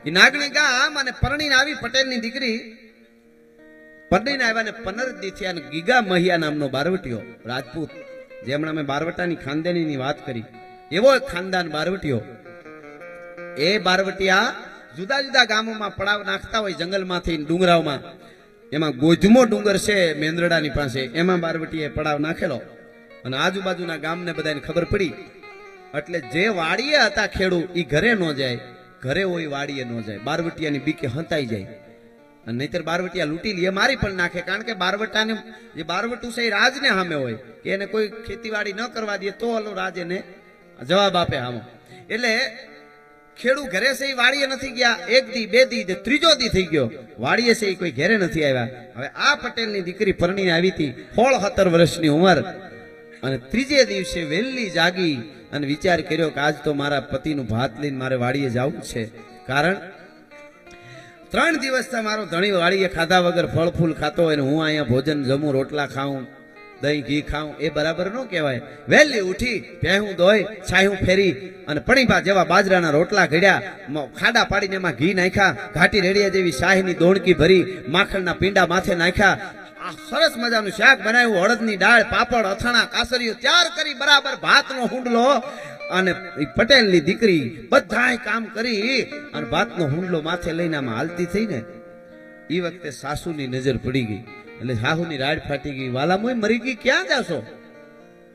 એ નાગણી ગામ અને પરણીને આવી પટેલની દીકરી પરણીને આવ્યા ને 15 દી થયા અને ગીગા મહિયા નામનો બારવટીયો રાજપૂત, જેમણે અમે બારવટાની ખાનદાનીની વાત કરી, એવો એક ખાનદાન બારવટીયો. એ બારવટિયા જુદા જુદા ગામોમાં પડાવ નાખતા હોય, જંગલમાંથી ડુંગરાઓમાં. એમાં ગોધમો ડુંગર છે મેંદરડાની પાસે, એમાં બારવટીએ પડાવ નાખેલો અને આજુબાજુના ગામને બધાને ખબર પડી. એટલે જે વાડીએ હતા ખેડૂ એ ઘરે ન જાય, ઘરે હોય વાડીએ ન જાય, બારવટિયાની બીકે હંતાઈ જાય. અને નહીતર બારવટિયા લૂંટી લે, મારી પણ નાખે. કારણ કે બારવટાને જે બારવટું છે એ રાજને સામે હોય કે એને કોઈ ખેતીવાડી ન કરવા દે તો ઓલો રાજ એને જવાબ આપે આમો. એટલે ખેડૂ ઘરે છે એ વાડીએ નથી ગયા. 1 દી 2 દી 3જો દી થઈ ગયો, વાડીએ છે એ કોઈ ઘરે નથી આવ્યા. હવે આ પટેલની દીકરી પરણીને આવી હતી, 16-17 વર્ષની ઉંમર. અને 3જે દિવસે વહેલી જાગી અને વિચાર કર્યો કે આજ તો મારા પતિનું ભાત લઈને મારે વાડીએ જવું છે. કારણ 3 દિવસથી મારો ધણી વાડીએ ખાધા વગર ફળ ફૂલ ખાતો હોય ને હું અહીંયા ભોજન જમું, રોટલા ખાઉં, દહીં ઘી ખાઉં, એ બરાબર ન કહેવાય. વહેલી ઉઠી પહેવું ધોઈ છાયું ફેરી અને પણીભા જેવા બાજરાના રોટલા ઘડ્યા, ખાડા પાડીને એમાં ઘી નાખ્યા, ઘાટી રેડિયા જેવી શાહીની દોણકી ભરી, માખણના પીંડા માથે નાખ્યા, આ સરસ મજાનું શાક બનાવ્યું, અડદની દાળ, પાપડ, અથાણા, કાસરીઓ તૈયાર કરી બરાબર ભાતનો હુંડલો. અને પટેલની દીકરી બધાય કામ કરી અને ભાતનો હુંડલો માથે લઈને આમાં હાલતી થઈ ને એ વખતે સાસુની નજર પડી ગઈ. એટલે સાસુની રાડ ફાટી ગઈ. વાલામોય મરી ગઈ, ક્યાં જાશો?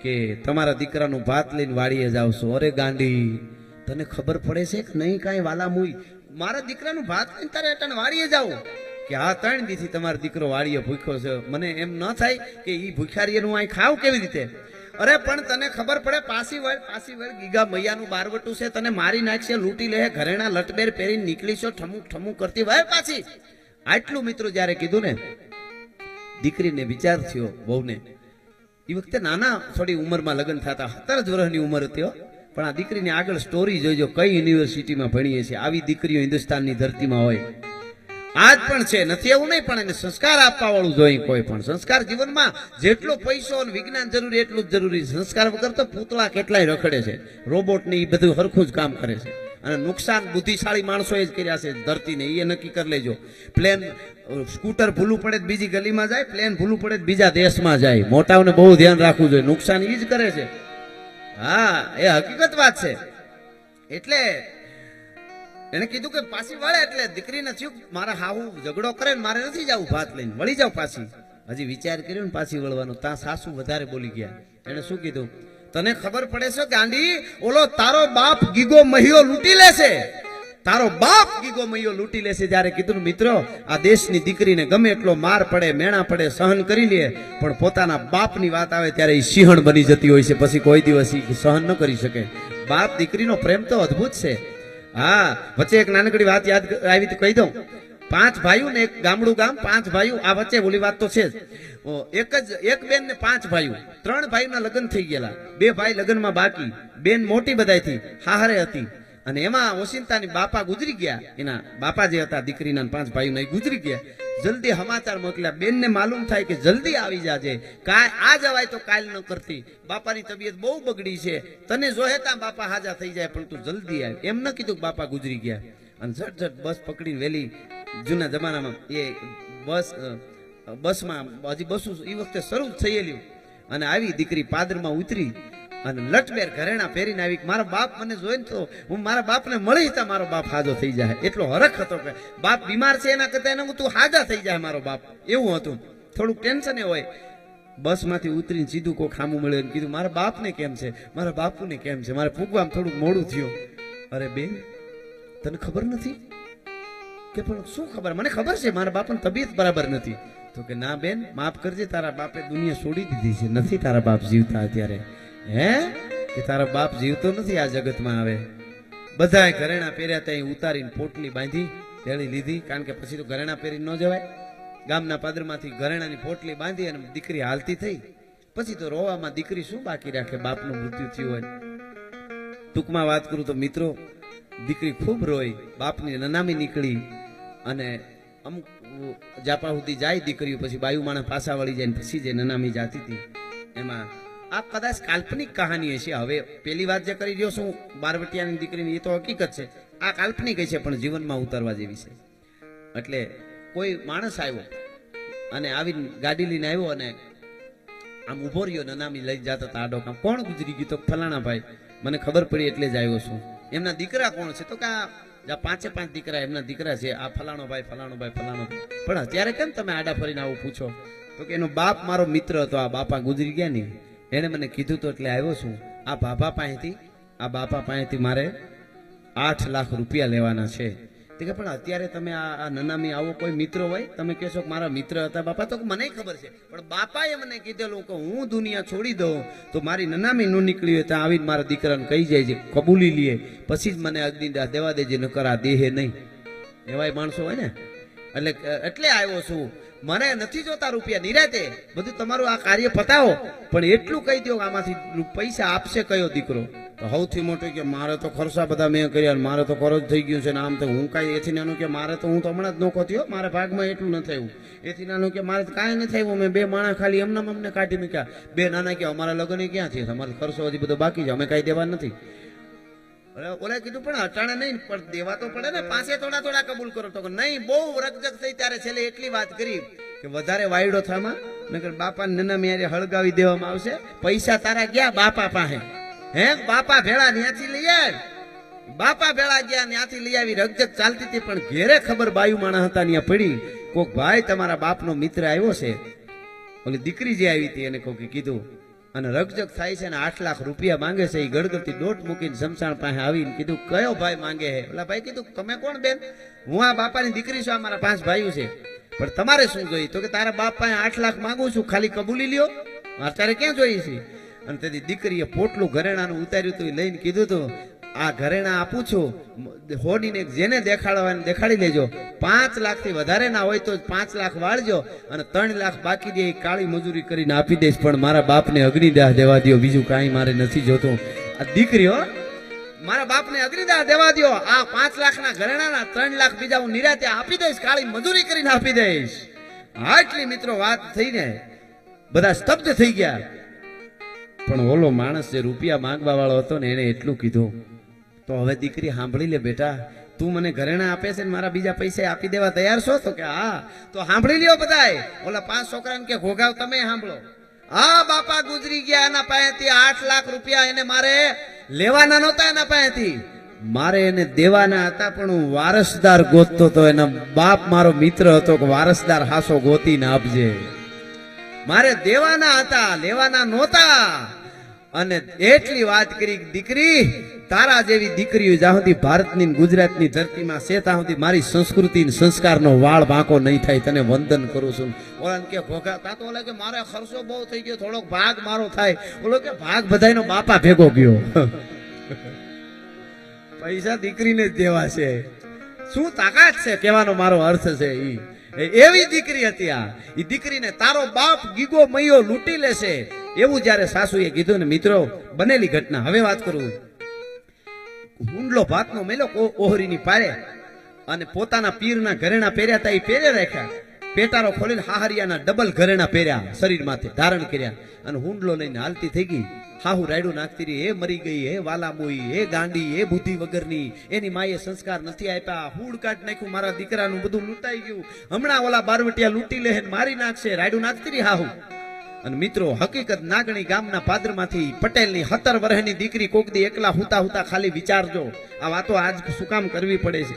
કે તમારા દીકરાનું ભાત લઈને વાડીએ જાવ છો. અરે ગાંડી, તને ખબર પડે છે કે નહીં કાંઈ? વાલામોય મારા દીકરાનું ભાત લઈને તારે અટાણે વાડીએ જાવ? કે હા, 3 દીથી તમારો દીકરો વાડીએ ભૂખ્યો છે. મને એમ ન થાય કે ઈ ભૂખ્યારીનું અહીં ખાવ કેવી રીતે? અરે પણ તને ખબર પડે, પાછી વળ ગીગા મૈયાનું બારવટું છે, તને મારી નાખશે, લૂંટી લે, ઘરેણા લટબેર પહેરીને નીકળીશો, ઠમુક ઠમુક કરતી વળ પાછી. આટલું મિત્રો જ્યારે કીધું ને, દીકરીને વિચાર થયો બહુને. એ વખતે નાના થોડી ઉંમરમાં લગ્ન થતા, 17 જ વર્ષની ઉંમર હતી. પણ આ દીકરીની આગળ સ્ટોરી જોઈજો, કઈ યુનિવર્સિટીમાં ભણીએ છીએ. આવી દીકરીઓ હિન્દુસ્તાનની ધરતીમાં હોય, આજ પણ છે, નથી એવું નહીં. પણ એને સંસ્કાર આપવા વાળું જોઈએ. કોઈ પણ સંસ્કાર જીવનમાં જેટલો પૈસો અને વિજ્ઞાન જરૂરી એટલું જ જરૂરી. સંસ્કાર વગર તો પૂતળા કેટલાય રખડે છે, રોબોટ ને એ બધું હરખું જ કામ કરે છે. અને નુકસાન બુદ્ધિશાળી માણસો જ કર્યા છે ધરતીને, એ નક્કી કરી લેજો. પ્લેન સ્કૂટર ભૂલું પડે બીજી ગલીમાં જાય, પ્લેન ભૂલું પડે બીજા દેશમાં જાય. મોટાઓને બહુ ધ્યાન રાખવું જોઈએ, નુકસાન એ જ કરે છે. હા, એ હકીકત વાત છે. એટલે એને કીધું કે પાછી વળે. એટલે દીકરીને થયું મારા હાહુ ઝઘડો કરે ને મારે નથી જવું ભાત લઈને, વળી જાવ પાછી. હજી વિચાર કર્યો ને પાછી વળવાનું, ત્યાં સાસુ વધારે બોલી ગયા. એને શું કીધું? તને ખબર પડે છે ગાંડી, ઓલો તારો બાપ ગીગો મહિયો લૂંટી લેશે, તારો બાપ ગીગો મહિયો લૂંટી લેશે. જ્યારે કીધું મિત્રો, આ દેશની દીકરીને ગમે એટલો માર પડે, મેણા પડે, સહન કરી લે, પણ પોતાના બાપની વાત આવે ત્યારે એ સિંહણ બની જતી હોય છે. પછી કોઈ દિવસ સહન ન કરી શકે. બાપ દીકરીનો પ્રેમ તો અદ્ભુત છે. હા, વચ્ચે એક નાનકડી વાત યાદ આવી તો કહી દઉં. 5 ભાઈઓ ને એક ગામડું ગામ, 5 ભાઈઓ. આ વચ્ચે ઓલી વાત તો છે જ. એક બેન ને 5 ભાઈઓ. 3 ભાઈના લગ્ન થઈ ગયેલા, 2 ભાઈ લગ્નમાં બાકી. બેન મોટી બધાયથી હાહરે હતી. અને એમાં ઓશિંતાની બાપા ગુજરી ગયા. એના બાપા જે હતા દીકરીના 5 ભાઈઓના, એ ગુજરી ગયા. જલ્દી સમાચાર મોકલ્યા. બેનને માલુમ થાય કે જલ્દી આવી જાજે, આ જવાય તો કાલ ન કરતી. બાપાની તબિયત બહુ બગડી છે, તને જોહે તા બાપા હાજા થઈ જાય, પણ તું જલ્દી આવ. એમ ન કીધું બાપા ગુજરી ગયા. અને ઝટ બસ પકડીને વેલી, જૂના જમાનામાં એ બસમાં હજી બસો એ વખતે શરૂ થયેલી. અને આવી દીકરી પાદરમાં ઉતરી અને લટબેર ઘરેણા પહેરીને આવી. મારા બાપ મને જોઈને તો હું મારા બાપને મળી તા મારો બાપ હાજો થઈ જાય, એટલો હરખ હતો કે બાપ બીમાર છે એના કરતા એને તું હાજા થઈ જાય મારો બાપ, એવું હતું. થોડુંક ટેન્શન એ હોય. બસમાંથી ઉતરીને સીધું કોઈ ખામું મળે અને કીધું મારા બાપને કેમ છે, મારા બાપુને કેમ છે, મારે પૂગવામાં થોડુંક મોડું થયું. અરે બેન, તને ખબર નથી? કે પણ શું ખબર? મને ખબર છે મારા બાપની તબિયત બરાબર નથી. તો કે ના બેન, માફ કરજે, તારા બાપે દુનિયા છોડી દીધી છે, નથી તારા બાપ જીવતા અત્યારે. હે? કે તારા બાપ જીવતો નથી આ જગતમાં. આવે બધાએ ઘરેણા પહેર્યા ત્યાં ઉતારીને પોટલી બાંધી તેડી લીધી. કારણ કે પછી તો ઘરેણા પહેરીને ન જવાય. ગામના પાદરમાંથી ઘરેણાની પોટલી બાંધી અને દીકરી હાલતી થઈ. પછી તો રોવામાં દીકરી શું બાકી રાખે, બાપનું મૃત્યુ થયું હોય. ટૂંકમાં વાત કરું તો મિત્રો, દીકરી ખૂબ રોઈ, બાપની નનામી નીકળી. અને અમુક જાપા સુધી જાય દીકરીઓ, પછી બાયુ માણસ પાછા વળી જાય, પછી જે નનામી જાતી હતી. એમાં આ કદાચ કાલ્પનિક કહાની હશે. હવે પેલી વાત જે કરી રહ્યો છું બારવટિયાની દીકરીની, એ તો હકીકત છે. આ કાલ્પનિક છે પણ જીવનમાં ઉતારવા જેવી છે. એટલે કોઈ માણસ આવ્યો અને આવીને ગાડી લઈને આવ્યો અને આમ ઉભો રહ્યો, નનામી લઈ જતા હતા આડો કામ. કોણ ગુજરી ગયું? તો ફલાણા ભાઈ. મને ખબર પડી એટલે જ આવ્યો છું. એમના દીકરા કોણ છે? તો કે આ 5 દીકરા એમના દીકરા છે, આ ફલાણો ભાઈ ફલાણો ભાઈ ફલાણો. પણ અત્યારે કેમ તમે આડા ફરીને આવું પૂછો? તો કે એનો બાપ મારો મિત્ર હતો, આ બાપા ગુજરી ગયા ને એને મને કીધું તો એટલે આવ્યો છું. આ બાપા પાસેથી મારે 8 લાખ રૂપિયા લેવાના છે. તે કે પણ અત્યારે તમે આ નનામી આવો કોઈ મિત્ર હોય, તમે કહેશો કે મારા મિત્ર હતા બાપા? તો મને ખબર છે, પણ બાપાએ મને કીધેલું કે હું દુનિયા છોડી દઉં તો મારી નનામી ન નીકળી હોય ત્યાં આવીને મારા દીકરાને કહી જાય છે, કબૂલી લે પછી જ મને અગ્નિદાહ દેવા દેજે, નકર આ દેહે નહીં. એવાય માણસો હોય ને. એટલે આવ્યો છું. મને નથી જોતા રૂપિયા, નિરાતે બધું તમારું આ કાર્ય પતાવો, પણ એટલું કહી દો કે આમાંથી પૈસા આપશે કયો દીકરો? તો સૌથી મોટો કે મારે તો ખર્ચા બધા મેં કર્યા, મારે તો ખર્ચ થઈ ગયું છે ને આમ તો હું કાંઈ એથી નાનું કે મારે તો હું તો હમણાં જ નોખો થયો, મારા ભાગમાં એટલું ન થયું. એથી નાનું કે મારે કાંઈ ન થયું, મેં 2 માણસ ખાલી એમના અમને કાઢી મૂક્યા. 2 નાના કે અમારા લગ્ન ક્યાં છે, અમારે ખર્ચો હજી બધો બાકી છે, અમે કાંઈ દેવા નથી. ઓલે કીધું પણ અટાણે નહીં, પણ દેવા તો પડે ને, પાસે થોડા કબૂલ કરો. તો નહીં, બહુ રકજક થઈ ત્યારે છેલ્લે એટલી વાત કરી કે વધારે વાયડો થામાં, નકર બાપા નના મેરે હળગાવી દેવામાં આવશે. પૈસા તારા ગયા બાપા પાસે, હે બાપા ભેળા ત્યાંથી લઈ આવ. બાપા ભેળા ગયા ત્યાંથી લઈ આવી. રકજક ચાલતી હતી પણ ઘેરે ખબર બાયુ માણસ હતા ત્યાં પડી. કોક ભાઈ તમારા બાપનો મિત્ર આવ્યો છે. ઓલી દીકરી જે આવી હતી એને કોકે કીધું અને રકજક થાય છે ને 8 લાખ રૂપિયા માંગે છે. એ ગળગળતી દોટ મૂકીને શમશાન પાસે આવીને કીધું કયો ભાઈ માંગે છે? ઓલા ભાઈ કીધું તમે કોણ બેન? હું આ બાપાની દીકરી છું, અમારા 5 ભાઈઓ છે, પણ તમારે શું જોઈએ? તો કે તારા બાપ પાસે 8 લાખ માંગુ છું, ખાલી કબૂલી લ્યો, અત્યારે ક્યાં જોઈએ છે? અને તેથી દીકરીએ પોટલું ઘરેણાનું ઉતાર્યું હતું, લઈને કીધું હતું આ ઘરેણા આપું છું, હોડીને જેને દેખાડવાની દેખાડી લેજો. 5 લાખથી વધારે ના હોય તો 5 લાખ વાળજો અને 3 લાખ બાકી દે કાળી મજૂરી કરીને આપી દઈશ, પણ મારા બાપને અગ્નિદાહ દેવા દો, બીજું કાંઈ મારે નથી જોતું. આ દીકરીઓ મારા બાપને અગ્નિદાહ દેવા દો, આ 5 લાખના ઘરેણાના 3 લાખ બીજા હું નિરાતે આપી દઈશ, કાળી મજૂરી કરીને આપી દઈશ. આટલી મિત્રો વાત થઈને બધા સ્તબ્ધ થઈ ગયા. પણ ઓલો માણસ જે રૂપિયા માંગવા વાળો હતો ને એને એટલું કીધું, તો હવે દીકરી સાંભળી લે બેટા, તું મને ઘરેણા આપે છે ને મારા બીજા પૈસા આપી દેવા તૈયાર છો? તો કે હા. તો સાંભળી લ્યો બધાય. ઓલા 5 છોકરાને કે ઘોઘાવ તમે સાંભળો. આ બાપા ગુજરી ગયા, એના પાસેથી 8 લાખ રૂપિયા એને મારે લેવાના નહોતા, એના પાસેથી મારે એને દેવાના હતા, પણ હું વારસદાર ગોતતો તો. એના બાપ મારો મિત્ર હતો કે વારસદાર હાસો ગોતીને આપજે. મારે દેવાના હતા, લેવાના નહોતા. અને એટલી વાત કરી, દીકરી તારા જેવી દીકરીઓ જ્યાં સુધી ભારતની ગુજરાતની ધરતીમાં છે ત્યાં સુધી મારી સંસ્કૃતિ સંસ્કારનો વાળ બાંકો નહીં થાય. તને વંદન કરું છું. ઓલાને કે ઘોઘા તા તો ઓલા કે મારે ખર્ચો બહુ થઈ ગયો, થોડોક ભાગ મારો થાય. ઓલો કે ભાગ બધાયનો બાપા ભેગો ગયો. પૈસા દીકરીને જ દેવા છે. શું તાકાત છે કહેવાનો મારો અર્થ છે. એવી દીકરી હતી આ. એ દીકરીને તારો બાપ ગીગો મૈયો લૂંટી લેશે એવું જ્યારે સાસુએ કીધું ને મિત્રો, બનેલી ઘટના. હવે વાત કરું. હુંડલો ભાતનો મેલો ઓહરીની પારે અને પોતાના પીરના ઘરેણા પહેર્યા હતા, એ પહેરે રાખ્યા. પેટારો ખોલીને હાહરિયાના ડબલ ઘરેણા પહેર્યા, શરીર માથે ધારણ કર્યા અને હુંડલો લઈને હાલતી થઈ ગઈ. હાહુ રાયડું નાખતી રહી. હે મરી ગઈ, હે વાલામોઈ, હે ગાંડી, હે બુદ્ધિ વગરની. એની માએ સંસ્કાર નથી આપ્યા. હુડ કાઢ નાખ્યું, મારા દીકરાનું બધું લૂંટાઈ ગયું. હમણાં ઓલા બારવટિયા લૂંટી લે મારી નાખશે. રાયડું નાખતી રહી હાહુ. અને મિત્રો હકીકત નાગણી ગામના પાદરમાંથી પટેલની 17 વર્ષની દીકરી કોક દી એકલા હુતા હુતા ખાલી વિચારજો. આ વાતો આજ શું કામ કરવી પડે છે.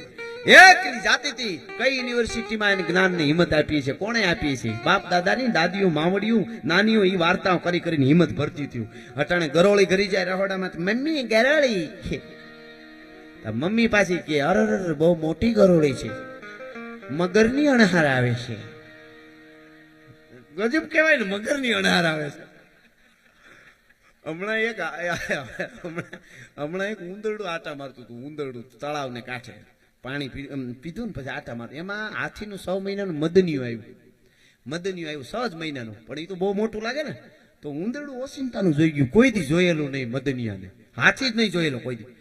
એકલી જાતિથી કઈ યુનિવર્સિટીમાં એને જ્ઞાનની હિંમત આપી છે? કોણે આપી છે? બાપ દાદાની, દાદીઓ, માવડીઓ, નાનીઓ એ વાર્તાઓ કરી કરીને હિંમત ભરતી થયું. અટાણે ગરોળી ઘરી જાય રહોડામાં, મમ્મી ગરોળી. મમ્મી પાછી કે અરે બહુ મોટી ગરોળી છે, મગરની અણહાર આવે છે. ગજબ કહેવાય ને, મગરની અણહાર આવે છે. હમણાં એક ઉંદરડું આટા મારતું હતું. ઉંદરડું તળાવને કાંઠે પાણી પીધું ને પછી આટા મારતું. એમાં હાથીનું 6 મહિનાનું મદનિયું આવ્યું. 6 જ મહિનાનું, પણ એ તો બહુ મોટું લાગે ને. તો ઉંદરડું ઓસિંતાનું જોઈ ગયું. કોઈ દી જોયેલું નહીં મદનિયાને, હાથી જ નહીં જોયેલો કોઈ દી.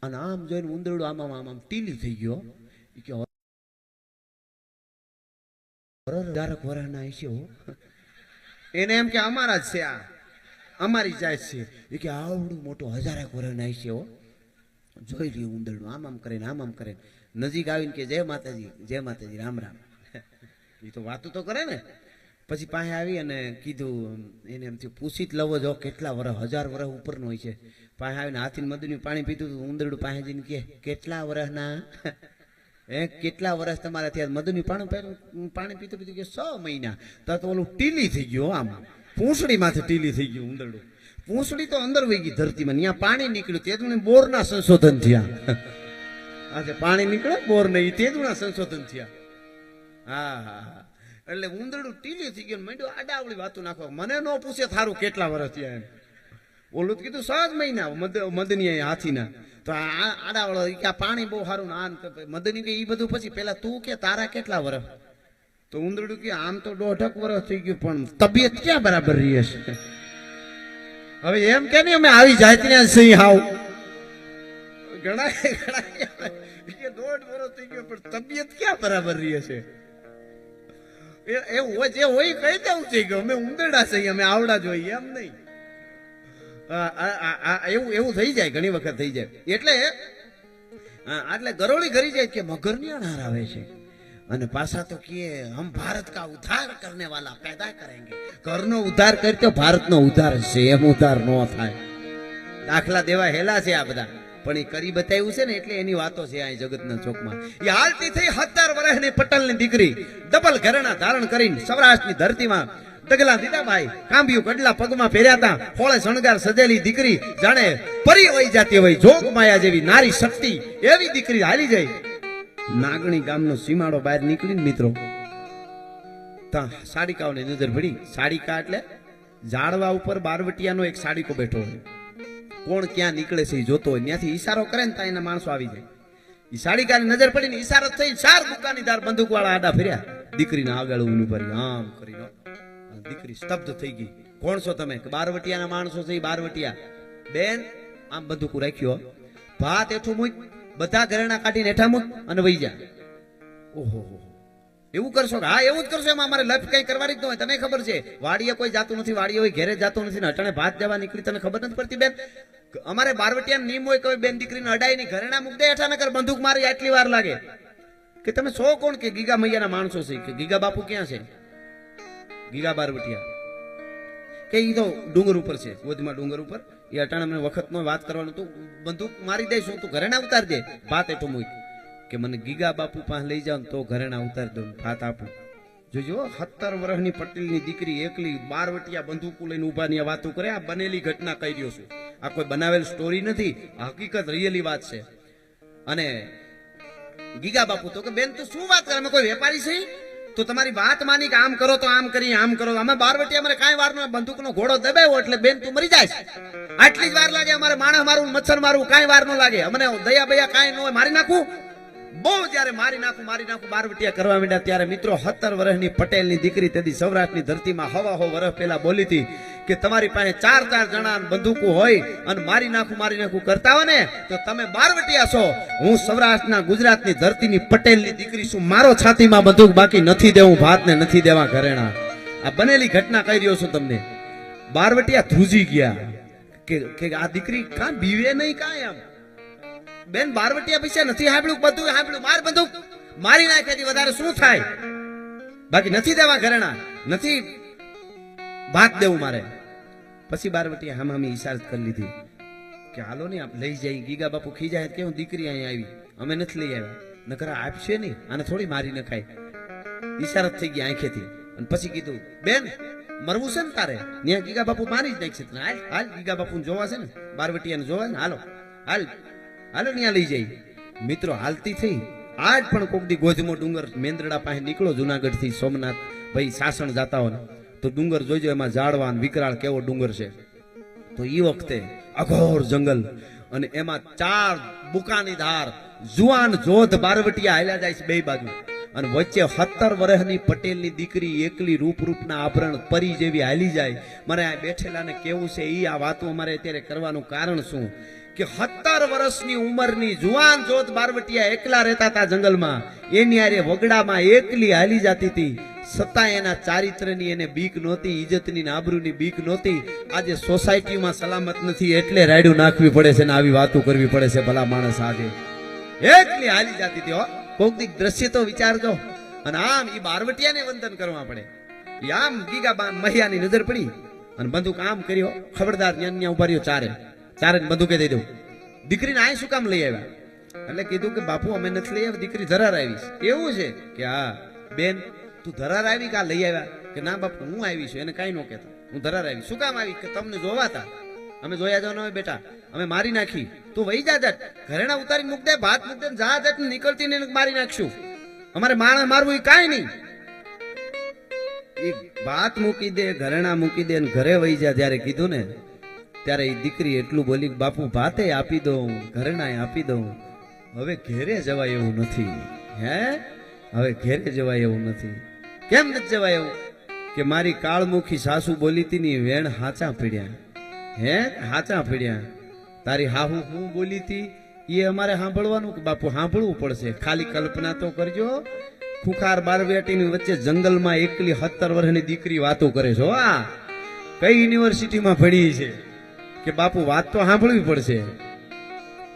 અને આમ જોઈને ઉંદરડું આમ આમ ટીલી થઈ ગયો. એને એમ કે અમારા જ છે, આ અમારી જાત છે. એ કે આવડું મોટો 1000 વર્ષના છે હો. જોઈ રહ્યું ઉંદરડું આમ કરે નજીક આવીને કે જય માતાજી રામ રામ. એ તો વાતું તો કરે ને. પછી પાસે આવી અને કીધું એને એમ થયું પૂછી જ લવો જો કેટલા વર્ષ 1000 વર્ષ ઉપરનો હોય છે. પાસે આવીને હાથીને મધુનું પાણી પીધું હતું. ઉંદરડું પાસે જઈને કે કેટલા વર્ષના કેટલા વર્ષ તમારા થયા? મધુનું પાણી પીતું કે 6 મહિના. તો ઓલું ટીલી થઈ ગયું. આમ પૂંછડી માથે ટીલી થઈ ગયું ઉંદરડું. પૂંછડી તો અંદર વહી ગઈ ધરતીમાં. ત્યાં પાણી નીકળ્યું. તેનું બોરના સંશોધન થયા. આજે પાણી નીકળે બોર નહીં, તેના સંશોધન થયા. હા એટલે ઉંદરડું ટીલી થઈ ગયું. મંડ્યું આડાવળી વાતો નાખવા. મને ન પૂછે થારું કેટલા વર્ષ થયા એમ. ઓલું કીધું 7 મહિના મદની હાથીના. તો આડાવળો કે પાણી બહુ સારું ના મદની કે એ બધું પછી પેલા તું કે તારા કેટલા વર્ષ? તો ઉંદરડું કે આમ તો 1.5 વર્ષ થઈ ગયું પણ તબિયત ક્યાં બરાબર રહી છે. હવે એમ કે નહીં અમે આવી જાતને સહી હાવ ઘણા 1.5 વર્ષ થઈ ગયો પણ તબિયત ક્યાં બરાબર રહી છે. એવું હોય જે હોય કહી દેવું છે કે અમે ઉંદરડા છીએ, અમે આવડા જોઈએ એમ નહીં. એવું થઈ જાય, ઘણી વખત થઈ જાય. એટલે ગરોળી ઘરી જાય કે મગરની અણાર આવે છે અને પાછા તો કે હમ ભારત કા ઉદ્ધાર કરને વાલા પેદા કરેંગે. ઘરનો ઉદ્ધાર કરતો ભારતનો ઉદ્ધાર છે. એમ ઉદ્ધાર ન થાય. દાખલા દેવા હેલા છે આ બધા, પણ એ કરી બતાવ્યું છે ને એટલે એની વાતો છે આ જગતના ચોકમાં. એ હાલતી થઈ 17 વર્ષની પટેલની દીકરી ડબલ ઘરેણા ધારણ કરીને સૌરાષ્ટ્રની ધરતીમાં ડગલા દીધા ભાઈ. કાંબિયું કડલા પગમાં પહેર્યા હતા. ખોળે શણગાર સજેલી દીકરી જાણે પરી વઈ જાતી હોય. જોગ માયા જેવી નારી શક્તિ એવી દીકરી હાલી જાય. નાગણી ગામનો સીમાડો બહાર નીકળીને મિત્રો ત્યાં સાડિકાઓને નજર પડી. સાડિકા એટલે ઝાડવા ઉપર બારવટિયાનો એક સાડિકો બેઠો હોય. કોણ ક્યાં નીકળે છે એ જોતો હોય. ત્યાંથી ઈશારો કરે ને ત્યાં એના માણસો આવી જાય. એ સાડિકાની નજર પડીને ઈશારો થઈ 4 દુકાનીદાર બંદૂક વાળા આડા ફર્યા. દીકરીને આગળ ઊભી કરી આમ કરી દીકરી સ્તબ્ધ થઈ ગઈ. કોણ છો તમે? કે બારવટિયાના માણસો છે. બારવટિયા બેન આમ બંદૂક રાખ્યો. ભાત એઠું મૂક, બધા ઘરેણા કાઢીને હેઠા મૂક અને વહી જા. ઓહો એવું કરશો? હા એવું જ કરશો. એમાં અમારે લપ કઈ કરવાની જ ન હોય. તને ખબર છે વાડીએ કોઈ જાતું નથી, વાડીએ હોય ઘેરે જાતું નથી ને અટાણે ભાત જવા નીકળી. તને ખબર નથી પડતી બેન? અમારે બારવટિયા નિયમ હોય કોઈ બેન દીકરીને અડાય નહીં, ઘરેણા મૂક દે હેઠા નકર બંદૂક મારી આટલી વાર લાગે. કે તમે છો કોણ? કે ગીગા મૈયાના માણસો છે. કે ગીગા બાપુ ક્યાં છે? ગીગા બારવટિયા કે ઈ તો ડુંગર ઉપર છે, ગોધમાં ડુંગર ઉપર. એ અટાણે મને વખત નો વાત કરવાનું. તું બંદૂક મારી દઈશું, તું ઘરેણા ઉતાર દે, ભાત એઠું મૂક. કે મને ગીગા બાપુ પાસે લઈ જાવ તો ઘરેણા ઉતાર દઉં, ભાત આપું. જોજો 17 વર્ષની પટેલની દીકરી એકલી બારવટિયા બંદૂકો લઈને ઉભા ની વાતો કરે. આ બનેલી ઘટના કહી રહ્યો છું. આ કોઈ બનાવેલ સ્ટોરી નથી, હકીકત રિયલી વાત છે. અને ગીગા બાપુ તો કે બેન તું શું વાત કરે? અમે કોઈ વેપારી છે તો તમારી વાત માની કે આમ કરો તો આમ કરી, આમ કરો. અમે બારવટિયા અમારે કાંઈ વાર નો બંદૂકનો ઘોડો દબાવ્યો એટલે બેન તું મરી જાય. આટલી જ વાર લાગે. અમારે માણસ મારું, મચ્છર મારું કાંઈ વાર ન લાગે. અમને દયા બયા કાંઈ ન હોય. મારી નાખું બહુ. જયારે મારી નાખું બારવટિયા કરવા માંડ્યા ત્યારે મિત્રો 17 વર્ષની પટેલની દીકરી તેથી સૌરાષ્ટ્રની ધરતીમાં હવા વર્ષ પહેલા બોલી હતી કે તમારી પાસે 4 જણા બંદૂકો હોય અને મારી નાખું કરતા હોય ને તો તમે બારવટિયા છો. હું સૌરાષ્ટ્રના ગુજરાતની ધરતીની પટેલની દીકરી છું. મારો છાતીમાં બંદૂક બાકી નથી દેવું, ભાત ને નથી દેવા ઘરેણા. આ બનેલી ઘટના કહી રહ્યો છું તમને. બારવટિયા ધ્રુજી ગયા કે આ દીકરી કાં બીવે નહીં કાંઈ. આમ બેન બારવટિયા પૈસા નથી સાંભળ્યું, બધું સાંભળ્યું. માર બંદૂક મારી નાખેથી વધારે શું થાય? બાકી નથી દેવા ઘરેણા, નથી ભાત દેવું મારે. પછી બારવટિયા હામી ઈશારત કરી લીધી કે હાલો ને આપ લઈ જાય. ગીગા બાપુ ખીજાય કે હું દીકરી અહીંયા આવી, અમે નથી લઈ આવ્યા. નકર આપશે નહીં, આને થોડી મારી નખાય. ઈશારત થઈ ગઈ આંખેથી. અને પછી કીધું બેન મરવું છે ને તારે? ત્યાં ગીગા બાપુ મારી જ નાખશે. હાલ ગીગા બાપુ જોવા છે ને, બારવટિયાને જોવા ને, હાલો ત્યાં લઈ જાય. મિત્રો હાલતી થઈ. આજ પણ કોક દી ગોધમો ડુંગર મેંદરડા પાસે નીકળો જુનાગઢ થી સોમનાથ ભાઈ સાસણ જાતા હોય તો ડુંગર જોઈજો. એમાં ઝાડવાન વિકરાળ કેવો ડુંગર છે. તો ઈ વખતે અઘોર જંગલ અને એમાં 4 બુકાની ધાર જુવાન જોધ બારવટિયા હાલ્યા જાય છે બે બાજુ. અને વચ્ચે 17 વર્ષની પટેલની દીકરી એકલી રૂપના આભરણ પરી જેવી હાલી જાય. મને આ બેઠેલાને કેવું છે ઈ આ વાતો અમારે અત્યારે કરવાનું કારણ શું કે 17 વર્ષની ઉંમરની જુવાન જોત બારવટિયા એકલા રહેતા હતા જંગલમાં. એની આરે વગડામાં એકલી હાલી જતી હતી. છતાં એના ચારિત્રની એને બીક નહોતી, ઇજ્જતની ને આબરૂની બીક નહોતી. આજે સોસાયટીમાં સલામત નથી એટલે રાયડું નાખવી પડે છે ને આવી વાતો કરવી પડે છે. ભલા માણસ આજે એટલી હાલી જાતી હતી. કોક દીક દ્રશ્ય તો વિચારજો. અને આમ ઈ બારવટિયાને વંદન કરવા પડે. ઈ આમ ગીગા મહિયાની નજર પડી અને બંદૂક આમ કર્યો. ખબરદાર ન્યા ઉભા રહ્યો. ચારે બંદૂકે દઈ દઉં. દીકરીને આ શું કામ લઈ આવ્યા? એટલે કીધું કે બાપુ અમે નથી લઈ આવ્યા, દીકરી ધરાર આવી છે. એવું છે કે હા બેન તું ધરાર આવી કા લઈ આવ્યા? કે ના બાપુ હું આવી છું. એને કઈ ન કહેતા, હું ધરાર આવી. શું કામ આવી? કે તમને જોવાતા. અમે જોયા જવાનો હોય બેટા, અમે મારી નાખી. તું વહી જા જટ, ઘરેણા ઉતારી મૂક દે, ભાત મૂક દે, જા જટ, નીકળતી ને મારી નાખશું. અમારે માણસ મારવું એ કાંઈ નહીં. એ ભાત મૂકી દે, ઘરેણા મૂકી દે ને ઘરે વહી જા. ત્યારે કીધું ને ત્યારે એ દીકરી એટલું બોલી બાપુ ભાતે આપી દઉં, ઘરેણા આપી દઉં, હવે ઘેરે જવાય એવું નથી. હે હવે ઘેરે જવાય એવું નથી. કેમ નથી જવાય એવું? કે મારી કાળમુખી સાસુ બોલી હતી ની વેણ હાચા પીડ્યા. હે હાચા પીડ્યા. તારી હાહુ હું બોલી હતી એ અમારે સાંભળવાનું કે બાપુ સાંભળવું પડશે. ખાલી કલ્પના તો કરજો, ખુખાર બારવેટીની વચ્ચે જંગલમાં એકલી 17 વર્ષની દીકરી વાતો કરે છે. આ કઈ યુનિવર્સિટીમાં ભણી છે કે બાપુ વાત તો સાંભળવી પડશે.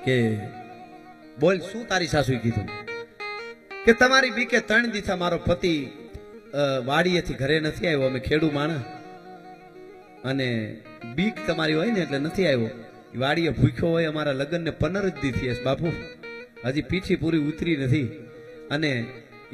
કે બોલ શું તારી સાસુએ કીધું? કે તમારી બીકે 3 દિવસ મારો પતિ વાડીએથી ઘરે નથી આવ્યો. અમે ખેડૂ માણસ અને બીક તમારી હોય ને એટલે નથી આવ્યો. વાડીએ ભૂખ્યો હોય. અમારા લગ્ન ને 15 જ દી થયા બાપુ, હજી પીઠી પૂરી ઉતરી નથી. અને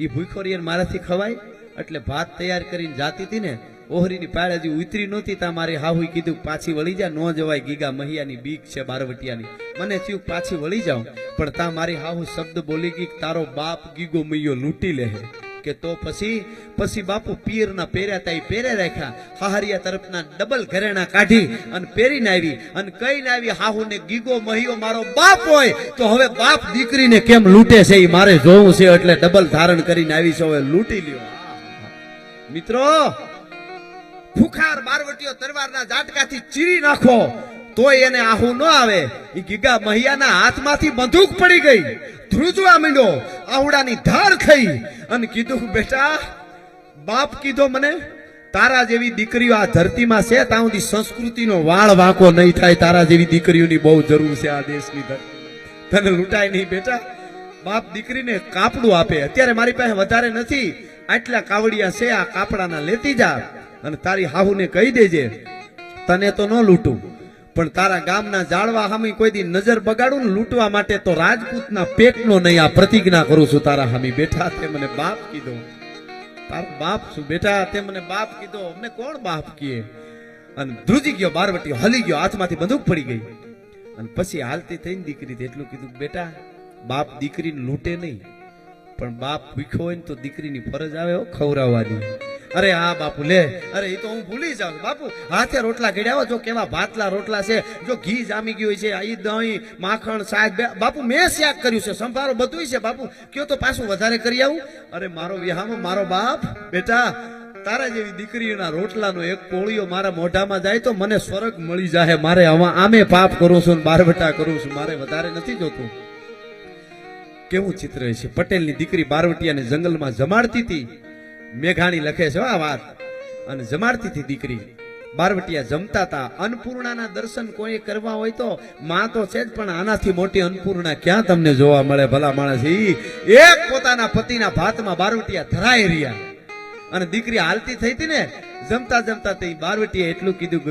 એ ભૂખ્યો રે મારાથી ખવાય એટલે ભાત તૈયાર કરીને જાતી હતી ને ઓહરીની પાળ હજી ઉતરી નહોતી. તા મારી હાહુએ કીધું પાછી વળી જા, ન જવાય, ગીગા મહિયાની બીક છે બારવટિયાની. મને થયું પાછી વળી જાઉં, પણ તા મારી હાહુ શબ્દ બોલી ગઈ તારો બાપ ગીગો મૈયો લૂંટી લે. કે તો પછી બાપુ પિયરના પહેર્યા તા પહેરે રાખ્યા. હાહરિયા તરફના ડબલ ઘરેણા કાઢી અને પહેરીને આવી અને કઈને આવી હાહુ ને ગીગો મહિયો મારો બાપ હોય તો હવે બાપ દીકરીને કેમ લૂંટે છે એ મારે જોવું છે. એટલે ડબલ ધારણ કરીને આવી છે, હવે લૂંટી લ્યો. મિત્રો ફુખાર બારવટીઓ તરવારના ઝાટકાથી ચીરી નાખો તોય એને આહુ ન આવે. એ ગીગા મહિયાના હાથમાંથી બંદૂક પડી ગઈ, ધ્રુજવા માંડ્યો, આવડાની ધાર થઈ અને કીધું બેટા બાપ કીધો મને તારા જેવી દીકરીઓ આ ધરતીમાં છે ત્યાં સુધી સંસ્કૃતિનો વાળ વાંકો નહીં થાય. તારા જેવી દીકરીઓની બહુ જરૂર છે આ દેશની ધરતી. તને લૂંટાય નહીં બેટા. બાપ દીકરીને કાપડું આપે. અત્યારે મારી પાસે વધારે નથી, આટલા કાવડિયા છે, આ કાપડાના લેતી જા અને તારી હાહુને કહી દેજે તને તો ન લૂંટું પણ તારા ગામના જાળવા સામે કોઈ દી નજર બગાડું ને લૂંટવા માટે તો રાજપૂતના પેટનો નહીં. આ પ્રતિજ્ઞા કરું છું તારા સામે. બેટા તે મને બાપ કીધો, તારો બાપ છું બેટા, તે મને બાપ કીધો. અમને કોણ બાપ કહે? અને ધ્રુજી ગયો બારવટી, હલી ગયો, હાથમાંથી બંદૂક પડી ગઈ. અને પછી હાલતી થઈને દીકરી એટલું કીધું બેટા બાપ દીકરીને લૂંટે નહીં, પણ બાપ ભૂખ્યો હોય ને તો દીકરીની ફરજ આવે ખવડાવવાની. અરે હા બાપુ લે, અરે એ તો હું ભૂલી જાઉં બાપુ. હાથે રોટલા ઘડ્યા જો કેવા ભાતલા રોટલા છે, જો ઘી જામી ગયું છે, આ દહીં માખણ શાક બાપુ મેં શાક કર્યું છે, સંભારો બધું છે બાપુ. કયો તો પાછું વધારે કરી આવું. અરે મારો વિહામાં મારો બાપ બેટા તારા જેવી દીકરીના રોટલાનો એક કોળિયો મારા મોઢામાં જાય તો મને સ્વર્ગ મળી જાય. મારે આમે પાપ કરું છું, બારવટા કરું છું, મારે વધારે નથી જોતું. કેવું ચિત્ર છે. પટેલની દીકરી બારવટિયાને જંગલમાં જમાડતી હતી. મેઘાણી લખે છે આ વાત. અને જમાડતી હતી દીકરી. બારવટિયા જમતા હતા. અન્નપૂર્ણાના દર્શન કોઈ કરવા હોય તો માં તો છે જ, પણ આનાથી મોટી અન્નપૂર્ણા ક્યાં તમને જોવા મળે ભલા માણસ. એક પોતાના પતિના ભાતમાં બારવટિયા ધરાઈ રહ્યા અને દીકરી હાલતી થઈ હતી ને જમતા જમતા તે બારવટીએ એટલું કીધું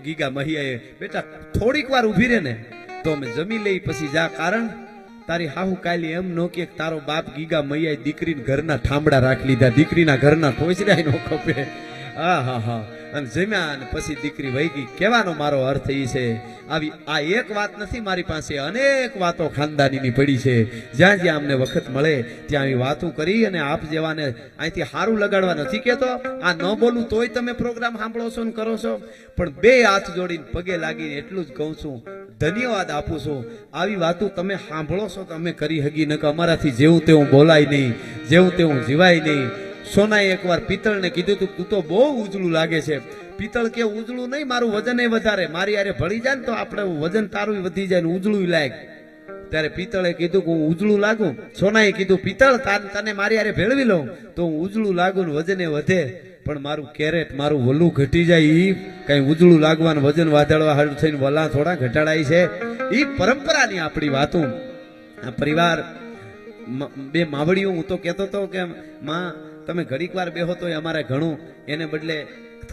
ગીગા મહિયાએ બેટા થોડીક વાર ઉભી રહે ને તો અમે જમી લઈ પછી જા. કારણ તારી હાહુ કાલી એમ નો કે તારો બાપ ગીગા મૈયાએ દીકરીને ઘરના ઠામડા રાખી લીધા, દીકરીના ઘરના ઠોસરાય નો ખપે. હા હા હા. અને જમ્યા અને પછી દીકરી વહી ગઈ. કહેવાનો મારો અર્થ એ છે આવી આ એક વાત નથી, મારી પાસે અનેક વાતો ખાનદાનીની પડી છે. જ્યાં જ્યાં અમને વખત મળે ત્યાં આવી વાતો કરી અને આપ જેવાને અહીંથી હારું લગાડવા નથી કહેતો. આ ન બોલું તોય તમે પ્રોગ્રામ સાંભળો છો ને કરો છો, પણ બે હાથ જોડીને પગે લાગીને એટલું જ કહું છું, ધન્યવાદ આપું છું. આવી વાતો તમે સાંભળો છો તો અમે કરી હગી ન કે અમારાથી જેવું તેવું બોલાય નહીં, જેવું તેવું જીવાય નહીં. સોનાએ એકવાર પિત્તળને કીધું તું તો બહુ ઉજળું લાગે છે. પિત્તળ કે ઉજળું નહીં, મારું વજન વધારે, મારી યારે ભળી જાય ને તો આપણે વજન તારું વધી જાય ને ઉજળું લાગે. ત્યારે પિત્તળે કીધું કે હું ઉજળું લાગુ. સોનાએ કીધું પિત્તળ તને મારી હારે ભેળવી લઉં તો હું ઉજળું લાગુ ને વજને વધે, પણ મારું કેરેટ મારું વલું ઘટી જાય ઈ કઈ ઉજળું લાગવાનું વજન વાધાળવા હારું થઈને વલા થોડા ઘટાડાય છે. ઈ પરંપરાની આપણી વાતો. આ પરિવાર બે માવડીઓ હું તો કહેતો હતો કે માં તમે ઘડીક વાર બેહો તો અમારે ઘણું, એને બદલે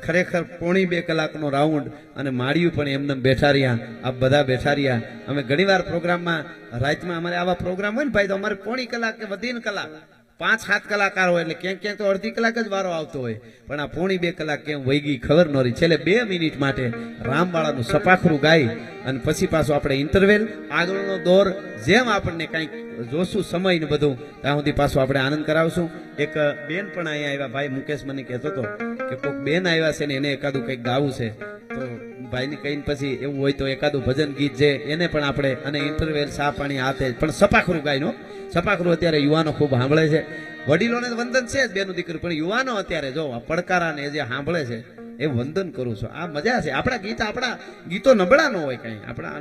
ખરેખર 1.5 કલાકનો રાઉન્ડ અને માળિયું પણ એમને બેઠા રહ્યા, આપ બધા બેઠા રહ્યા. અમે ઘણીવાર પ્રોગ્રામમાં રાતમાં અમારે આવા પ્રોગ્રામ હોય ને ભાઈ તો અમારે 1.5 કલાક કે વધીને કલાક 5-7 કલાકાર હોય એટલે ક્યાંક ક્યાંક તો અડધી કલાક જ વારો આવતો હોય, પણ આ 1.5-2 કલાક કેમ વહી ગઈ ખબર ન રહી. છેલ્લે 2 મિનિટ માટે રામવાળાનું સપાખરું ગાઈ અને પછી પાછું આપણે ઇન્ટરવેલ આગળનો દોર જેમ આપણને કંઈક જોશું સમય ને બધું ત્યાં સુધી પાછું આપણે આનંદ કરાવશું. એક બેન પણ અહીંયા આવ્યા, ભાઈ મુકેશ મને કહેતો હતો કે કોઈક બેન આવ્યા છે ને એને એકાદું કંઈક ગાવું છે, તો ભાઈને કહીને પછી એવું હોય તો એકાદું ભજન ગીત છે એને પણ આપણે અને ઇન્ટરવેલ સા પાણી હાથે પણ સપાખરું ગાયનો. સપાખરું અત્યારે યુવાનો ખૂબ સાંભળે છે, વડીલોને વંદન છે જ બેનું દીકરી, પણ યુવાનો અત્યારે જો પડકારા ને જે સાંભળે છે એ વંદન કરું છું. આ મજા છે. આપણા ગીતો નબળા ન હોય કઈ. આપણા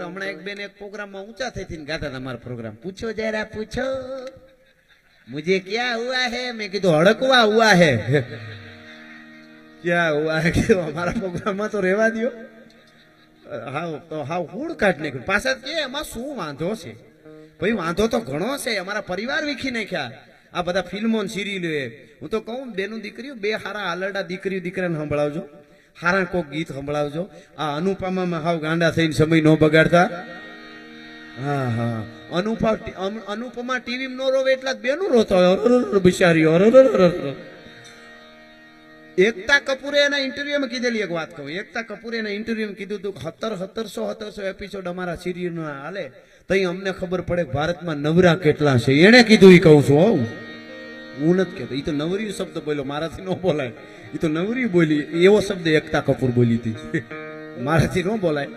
હમણાં એક બેન એક પ્રોગ્રામમાં ઊંચા થઈ ગાતા હતા. અમારો પ્રોગ્રામ પૂછો જરા પૂછો મુझे क्या हुआ है, મેં કીધું હડકવા હુઆ હે ક્યાં હુઆ હે. કીધું અમારા પ્રોગ્રામમાં તો રહેવા દો. હાવ હુડ કાઢ નાખ્યું. પાછા કે એમાં શું વાંધો છે ભાઈ? વાંધો તો ઘણો છે. અમારા પરિવાર વીખી નાખ્યા આ બધા ફિલ્મો સિરિયલો. હું તો કહું બેનું દીકરીઓ બે હારા આલરડા દીકરીઓ દીકરાને સંભળાવજો, હારા કોક ગીત સંભળાવજો. આ અનુપમામાં હાવ ગાંડા થઈને સમય નો બગાડતા. હા હા અનુપમા ટીવી નો રોવે એટલા જ બેનું રોતો બિચારીઓ. એકતા કપૂરે એના ઇન્ટરવ્યુમાં કીધેલી એક વાત કહું. એકતા કપૂરે એના ઇન્ટરવ્યુમાં કીધું હતું 1700 એપિસોડ અમારા સિરિયલના હાલે તઈ અમને ખબર પડે ભારતમાં નવરા કેટલા છે. એને કીધું એ કહું છું. હું નથી કહેતો. એ તો નવરી શબ્દ બોલ્યો, મારાથી ન બોલાય. એ તો નવરી બોલી એવો શબ્દ એકતા કપૂર બોલી હતી, મારાથી ન બોલાય.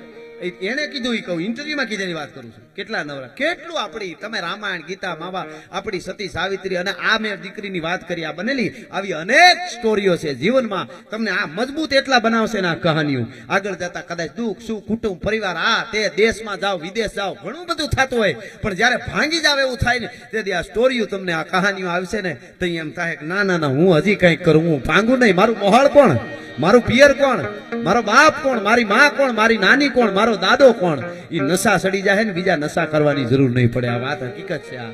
એને કીધું એ કહું ઇન્ટરવ્યુમાં કીધેલી વાત કરું છું. કેટલા નવરા કેટલું આપણી તમે રામાયણ ગીતા માવા આપણી સતી સાવિત્રી અને આ મેં દીકરીની વાત કરી આ બનેલી આવી અનેક સ્ટોરીઓ છે જીવનમાં. તમને આ મજબૂત એટલા બનાવશે ને આ કહાનીઓ આગળ જતા કદાચ દુઃખ સુખ કુટુંબ પરિવાર આ તે દેશમાં જાઓ વિદેશ જાઓ ઘણું બધું થતું હોય, પણ જયારે ભાંગી જાવ એવું થાય ને તેથી આ સ્ટોરીઓ તમને આ કહાનીઓ આવશે ને તો એમ થાય કે ના ના ના હું હજી કંઈક કરું, હું ભાંગું નહીં. મારું મોહાળ કોણ, મારું પિયર કોણ, મારો બાપ કોણ, મારી માં કોણ, મારી નાની કોણ, મારો દાદો કોણ. એ નશા સડી જાય ને બીજા નશા કરવાની જરૂર નહીં પડે. આ વાત હકીકત છે. આ